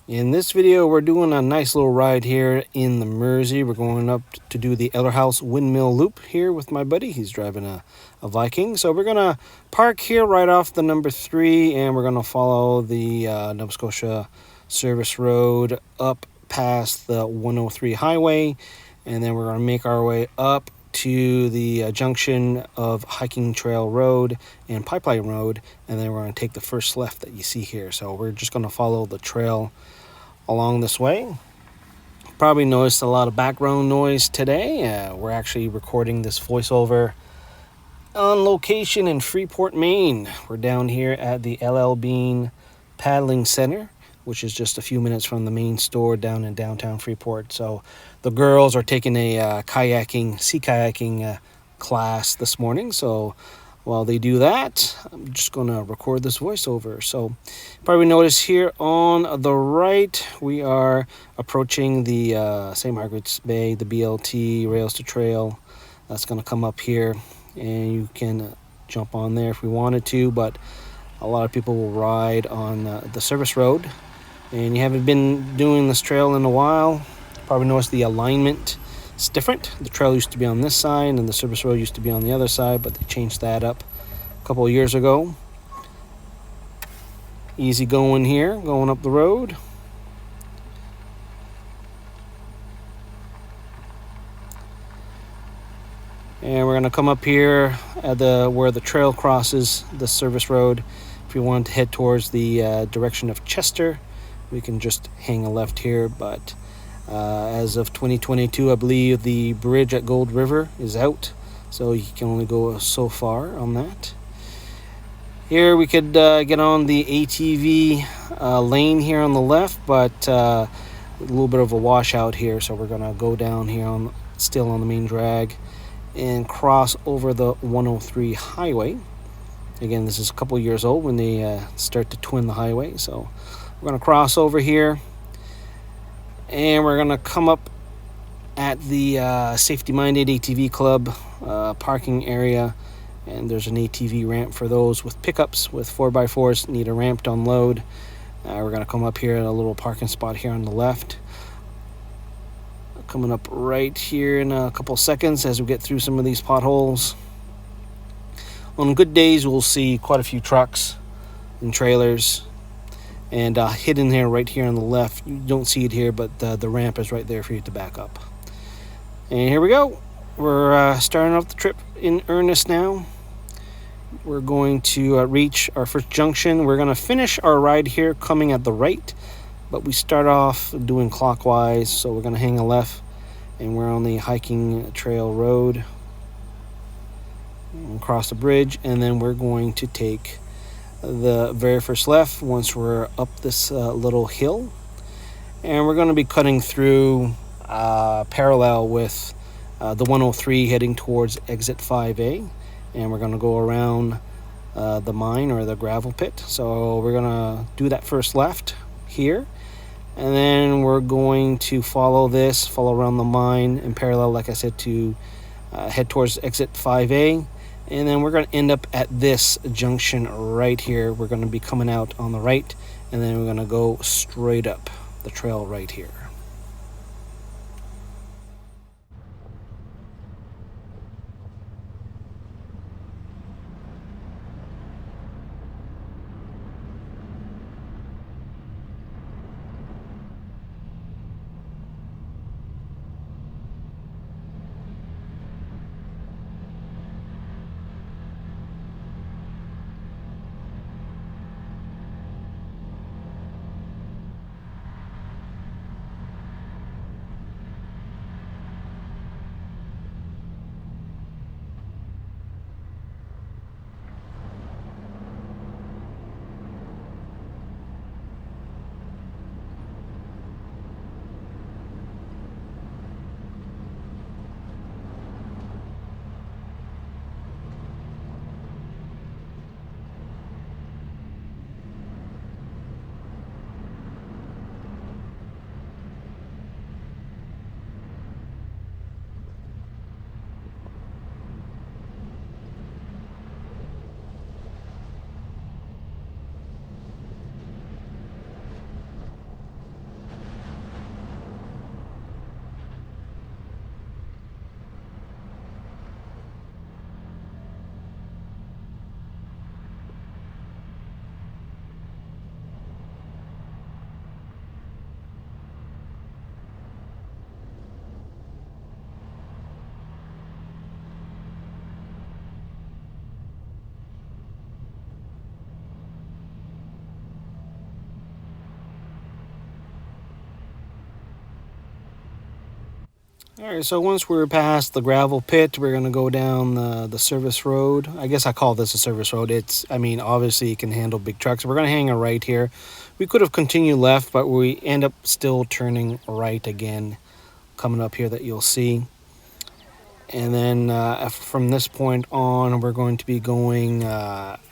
In this video, we're doing a nice little ride here in the Mersey. We're going up to do the Ellerhouse Windmill Loop here with my buddy. He's driving a Viking. So we're going to park here right off the number 3, and we're going to follow the Nova Scotia Service Road up past the 103 highway, and then we're going to make our way up to the junction of Hiking Trail Road and Pipeline Road, and then we're going to take the first left that you see here. So we're just going to follow the trail along this way. Probably noticed a lot of background noise today. We're actually recording this voiceover on location in Freeport, Maine. We're down here at the LL Bean Paddling Center, which is just a few minutes from the main store down in downtown Freeport. So the girls are taking a sea kayaking class this morning. So while they do that, I'm just going to record this voiceover. So probably notice here on the right, we are approaching the St. Margaret's Bay, the BLT, Rails to Trail. That's going to come up here, and you can jump on there if we wanted to, but a lot of people will ride on the service road. And you haven't been doing this trail in a while, probably notice the alignment. It's different. The trail used to be on this side and the service road used to be on the other side, but they changed that up a couple of years ago. Easy going here, going up the road. And we're going to come up here at where the trail crosses the service road. If you want to head towards the direction of Chester, we can just hang a left here, but as of 2022, I believe the bridge at Gold River is out, so you can only go so far on that. Here we could get on the ATV lane here on the left, but a little bit of a washout here, so we're going to go down here still on the main drag and cross over the 103 highway. Again, this is a couple years old when they start to twin the highway, so we're going to cross over here. And we're going to come up at the Safety Minded ATV Club parking area. And there's an ATV ramp for those with pickups with 4x4s, need a ramp to unload. We're going to come up here at a little parking spot here on the left. Coming up right here in a couple seconds as we get through some of these potholes. On good days, we'll see quite a few trucks and trailers. And hidden here, right here on the left, you don't see it here, but the ramp is right there for you to back up. And here we go. We're starting off the trip in earnest now. We're going to reach our first junction. We're going to finish our ride here coming at the right, but we start off doing clockwise, so we're going to hang a left, and we're on the Hiking Trail Road. We'll cross the bridge, and then we're going to take the very first left once we're up this little hill, and we're going to be cutting through parallel with the 103 heading towards exit 5A, and we're going to go around the mine or the gravel pit. So we're going to do that first left here, and then we're going to follow around the mine in parallel, like I said, to head towards exit 5A. And then we're going to end up at this junction right here. We're going to be coming out on the right, and then we're going to go straight up the trail right here. All right, so once we're past the gravel pit, we're gonna go down the service road. I guess I call this a service road. I mean, obviously it can handle big trucks. We're gonna hang a right here. We could have continued left, but we end up still turning right again, coming up here that you'll see. And then from this point on, we're going to be going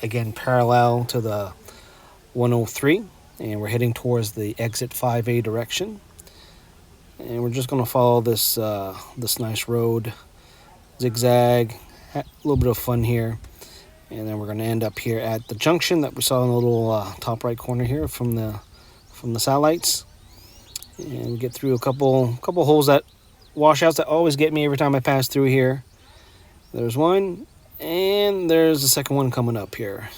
again parallel to the 103, and we're heading towards the exit 5A direction. And we're just going to follow this this nice road, zigzag, a little bit of fun here. And then we're going to end up here at the junction that we saw in the little top right corner here from the satellites, and get through a couple holes, that washouts that always get me every time I pass through here. There's one, and there's the second one coming up here.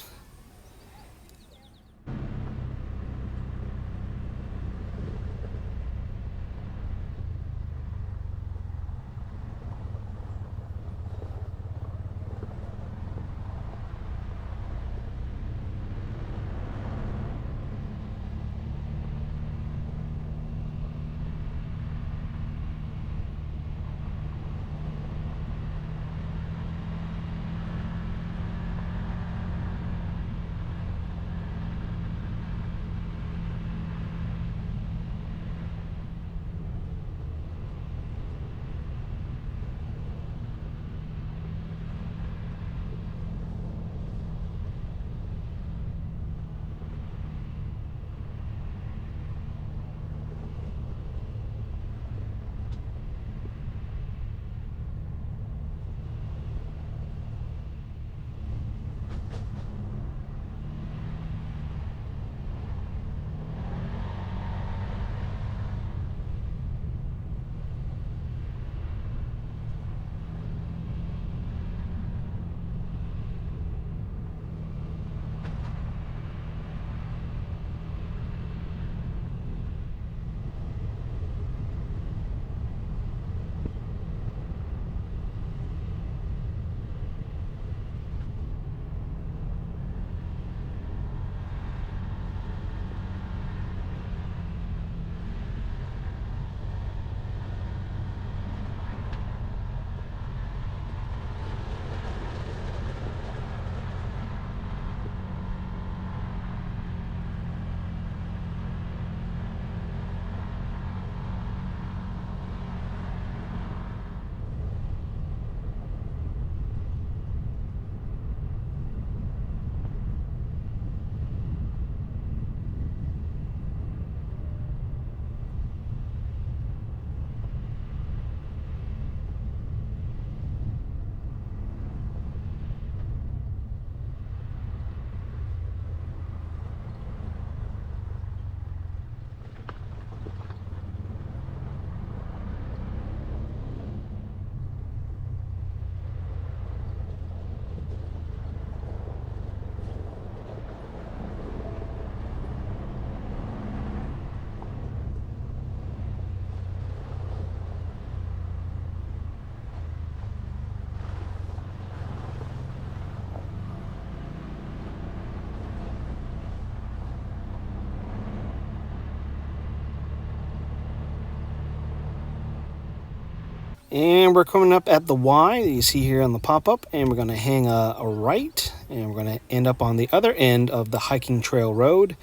And we're coming up at the Y that you see here on the pop-up, and we're going to hang a right, and we're going to end up on the other end of the hiking trail road.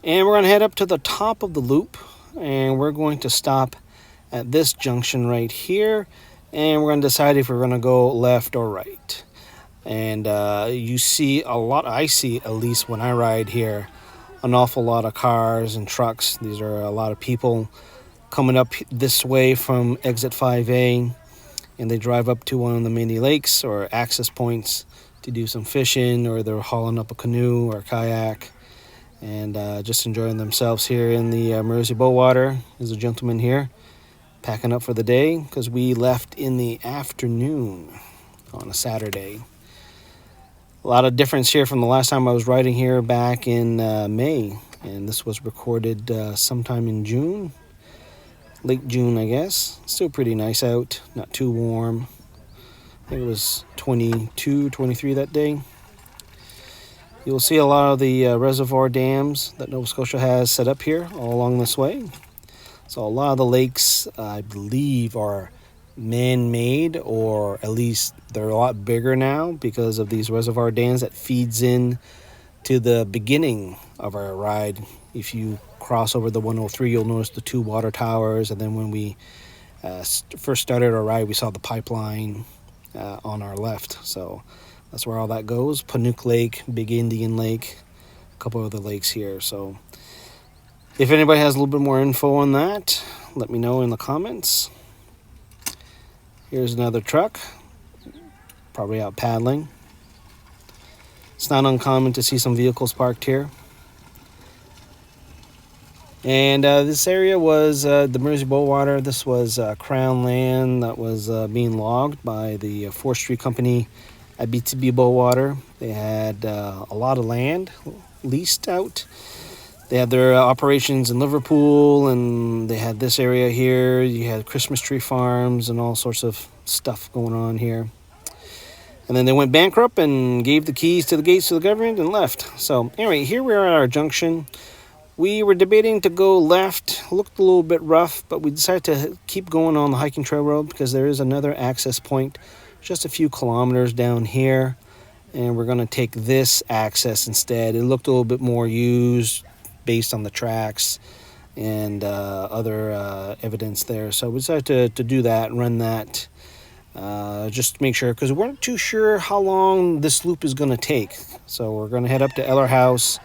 And we're going to head up to the top of the loop, and we're going to stop at this junction right here, and we're going to decide if we're going to go left or right. And you see a lot, I see at least when I ride here, an awful lot of cars and trucks. These are a lot of people coming up this way from exit 5A, and they drive up to one of the mini lakes or access points to do some fishing, or they're hauling up a canoe or a kayak and just enjoying themselves here in the Mersey Bowater. There's a gentleman here packing up for the day because we left in the afternoon on a Saturday. A lot of difference here from the last time I was riding here back in May, and this was recorded sometime in June. Late June, I guess. Still pretty nice out, not too warm. I think it was 22, 23 that day. You'll see a lot of the reservoir dams that Nova Scotia has set up here all along this way. So a lot of the lakes, I believe, are man-made, or at least they're a lot bigger now because of these reservoir dams that feeds in to the beginning of our ride. If you cross over the 103, you'll notice the two water towers, and then when we first started our ride, we saw the pipeline on our left. So that's where all that goes. Panuke Lake, Big Indian Lake, a couple other lakes here. So if anybody has a little bit more info on that, let me know in the comments. Here's another truck, probably out paddling. It's not uncommon to see some vehicles parked here. And this area was the Mersey Bowater. This was Crown land that was being logged by the forestry company at BTB Bowater. They had a lot of land leased out. They had their operations in Liverpool, and they had this area here. You had Christmas tree farms and all sorts of stuff going on here. And then they went bankrupt and gave the keys to the gates to the government and left. So anyway, here we are at our junction. We were debating to go left. Looked a little bit rough, but we decided to keep going on the hiking trail road because there is another access point just a few kilometers down here. And we're going to take this access instead. It looked a little bit more used based on the tracks and other evidence there. So we decided to do that and run that just to make sure, because we weren't too sure how long this loop is going to take. So we're going to head up to Eller House,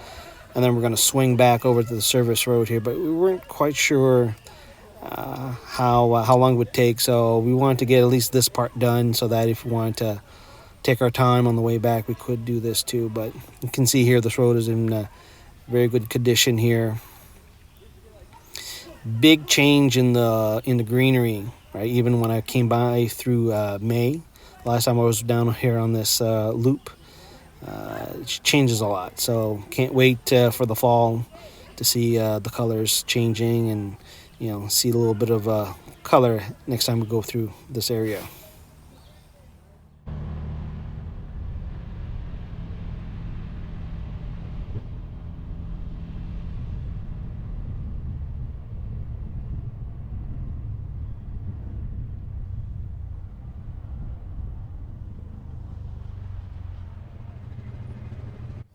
and then we're going to swing back over to the service road here. But we weren't quite sure how long it would take. So we wanted to get at least this part done so that if we wanted to take our time on the way back, we could do this too. But you can see here this road is in very good condition here. Big change in the greenery, right? Even when I came by through May, last time I was down here on this loop, it changes a lot. So can't wait for the fall to see the colors changing and see a little bit of color next time we go through this area.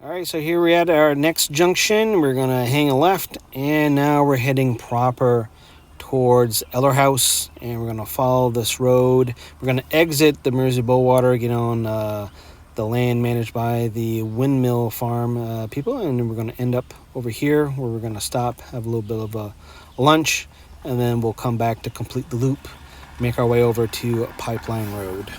All right, so here we're at our next junction. We're going to hang a left, and now we're heading proper towards Eller House, and we're going to follow this road. We're going to exit the Mersey Bowater, get on the land managed by the Windmill Farm people, and then we're going to end up over here where we're going to stop, have a little bit of a lunch, and then we'll come back to complete the loop, make our way over to Pipeline Road.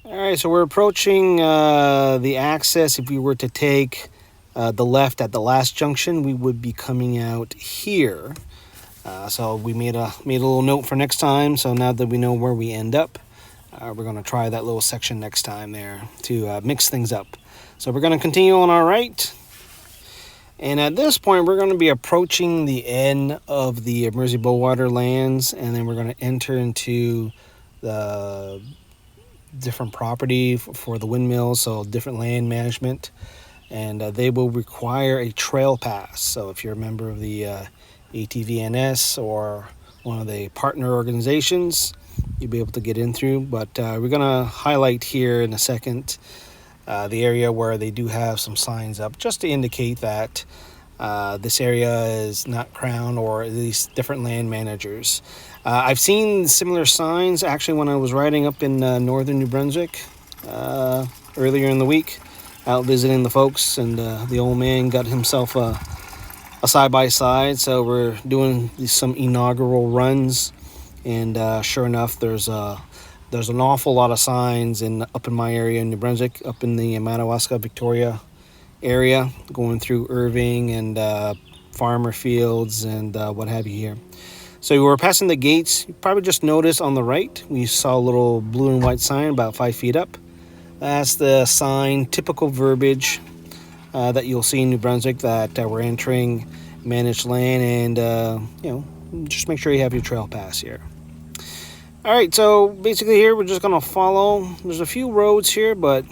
All right, so we're approaching the access. If we were to take the left at the last junction, we would be coming out here. So we made a little note for next time. So now that we know where we end up, we're going to try that little section next time there to mix things up. So we're going to continue on our right. And at this point, we're going to be approaching the end of the Mersey Bowater lands, and then we're going to enter into the different property for the windmill, so different land management, and they will require a trail pass. So if you're a member of the ATVNS or one of the partner organizations, you'll be able to get in through. But we're going to highlight here in a second the area where they do have some signs up just to indicate that This area is not Crown, or at least different land managers. I've seen similar signs actually when I was riding up in northern New Brunswick earlier in the week, out visiting the folks, and the old man got himself a side-by-side. So we're doing some inaugural runs, and sure enough, there's an awful lot of signs up in my area in New Brunswick, up in the Madawaska, Victoria area, going through Irving and farmer fields and what have you here. So we were passing the gates. You probably just noticed on the right, we saw a little blue and white sign about 5 feet up. That's the sign, typical verbiage that you'll see in New Brunswick, that we're entering managed land, and just make sure you have your trail pass here. All right, so basically here we're just gonna follow. There's a few roads here, but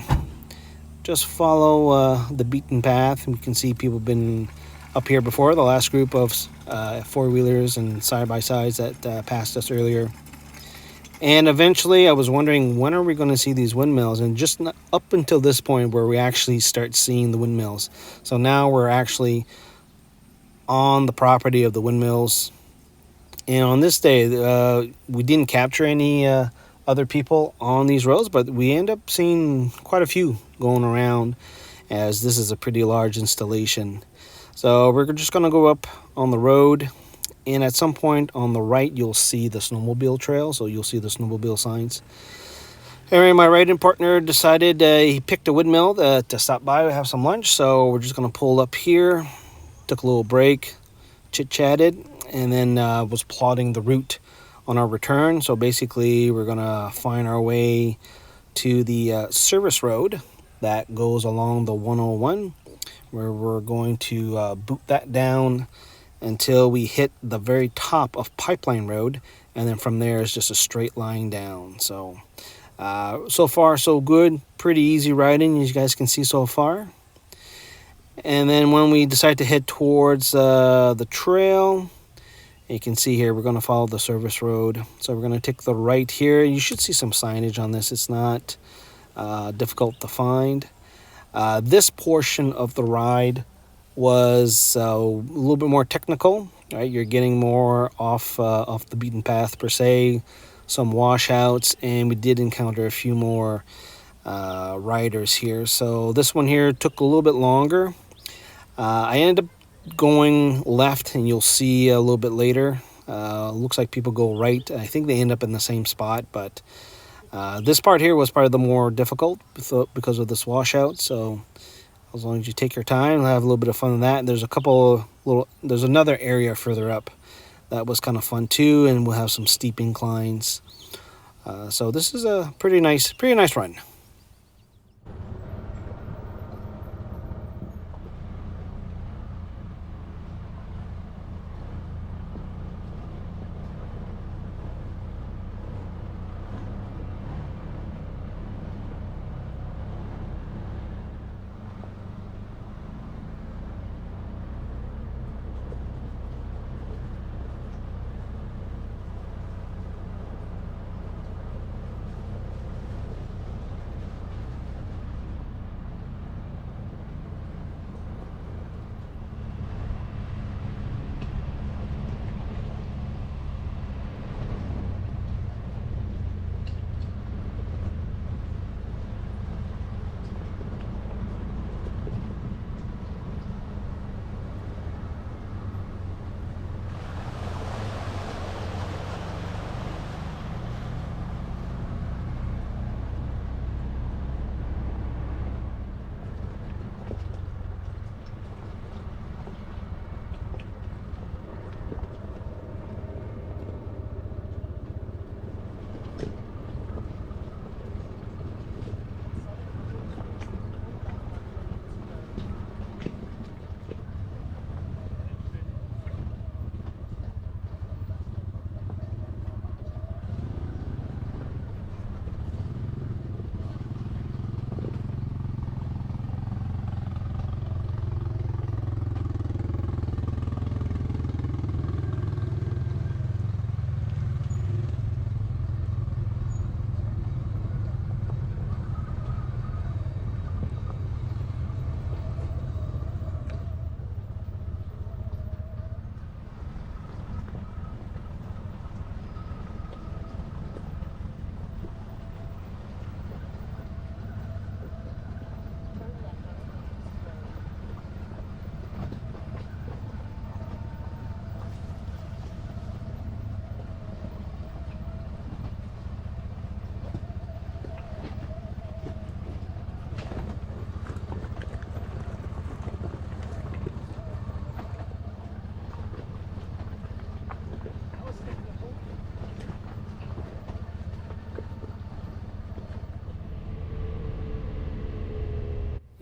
just follow the beaten path. And we can see people have been up here before. The last group of four-wheelers and side-by-sides that passed us earlier. And eventually I was wondering, when are we going to see these windmills? And just up until this point where we actually start seeing the windmills. So now we're actually on the property of the windmills. And on this day, we didn't capture any other people on these roads, but we end up seeing quite a few going around, as this is a pretty large installation. So we're just going to go up on the road, and at some point on the right you'll see the snowmobile trail, so you'll see the snowmobile signs. Anyway, my riding partner decided he picked a windmill to stop by to have some lunch, so we're just going to pull up here. Took a little break, chit-chatted, and then was plotting the route on our return. So basically we're going to find our way to the service road that goes along the 101, where we're going to boot that down until we hit the very top of Pipeline Road, and then from there is just a straight line down. So so far so good, pretty easy riding, as you guys can see so far. And then when we decide to head towards the trail, you can see here we're going to follow the service road. So we're going to take the right here. You should see some signage on this. It's not difficult to find. This portion of the ride was a little bit more technical, right? You're getting more off the beaten path per se, some washouts, and we did encounter a few more riders here. So this one here took a little bit longer. I ended up going left, and you'll see a little bit later. Looks like people go right. I think they end up in the same spot, but this part here was probably the more difficult because of this washout. So as long as you take your time, have a little bit of fun with that. There's there's another area further up that was kind of fun too, and we'll have some steep inclines. So this is a pretty nice run.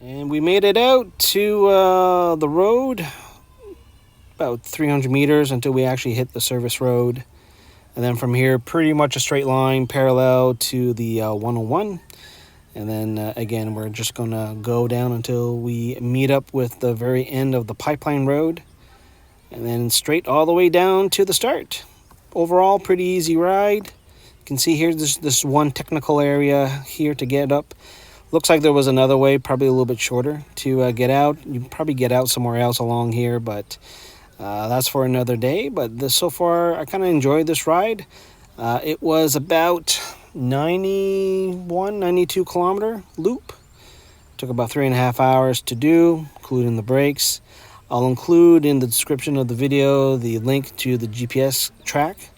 And we made it out to the road, about 300 meters until we actually hit the service road. And then from here, pretty much a straight line parallel to the 101. And then again, we're just going to go down until we meet up with the very end of the pipeline road. And then straight all the way down to the start. Overall, pretty easy ride. You can see here, there's this one technical area here to get up. Looks like there was another way, probably a little bit shorter to get out. You can probably get out somewhere else along here, but that's for another day. But so far, I kind of enjoyed this ride. It was about 92 kilometer loop. Took about 3.5 hours to do, including the brakes. I'll include in the description of the video the link to the GPS track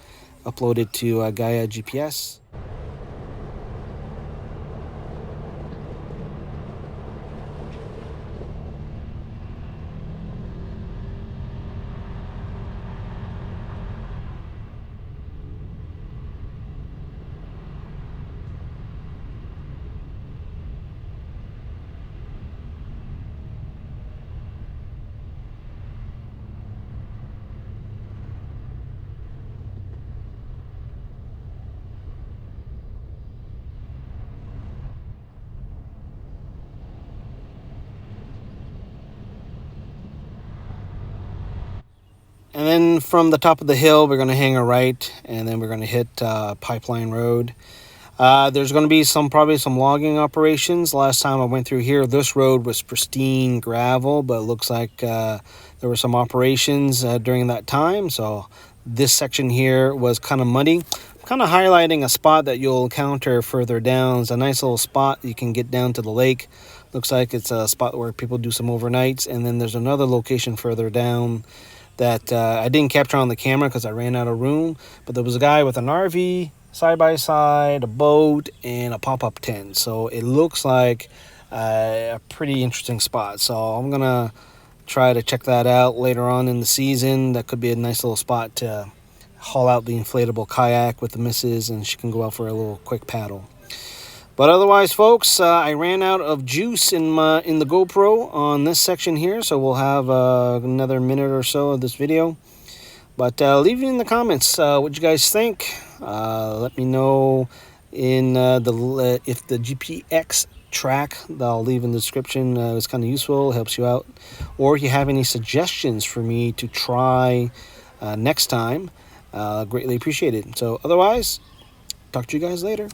uploaded to Gaia GPS. And then from the top of the hill, we're going to hang a right, and then we're going to hit Pipeline Road. There's going to be probably some logging operations. Last time I went through here, this road was pristine gravel, but it looks like there were some operations during that time. So this section here was kind of muddy. I'm kind of highlighting a spot that you'll encounter further down. It's a nice little spot. You can get down to the lake. Looks like it's a spot where people do some overnights. And then there's another location further down that I didn't capture on the camera because I ran out of room. But there was a guy with an RV, side-by-side, a boat, and a pop-up tent. So it looks like a pretty interesting spot. So I'm going to try to check that out later on in the season. That could be a nice little spot to haul out the inflatable kayak with the missus, and she can go out for a little quick paddle. But otherwise, folks, I ran out of juice in the GoPro on this section here, so we'll have another minute or so of this video. But leave it in the comments what you guys think. Let me know in if the GPX track that I'll leave in the description is kind of useful, helps you out, or if you have any suggestions for me to try next time, greatly appreciate it. So otherwise, talk to you guys later.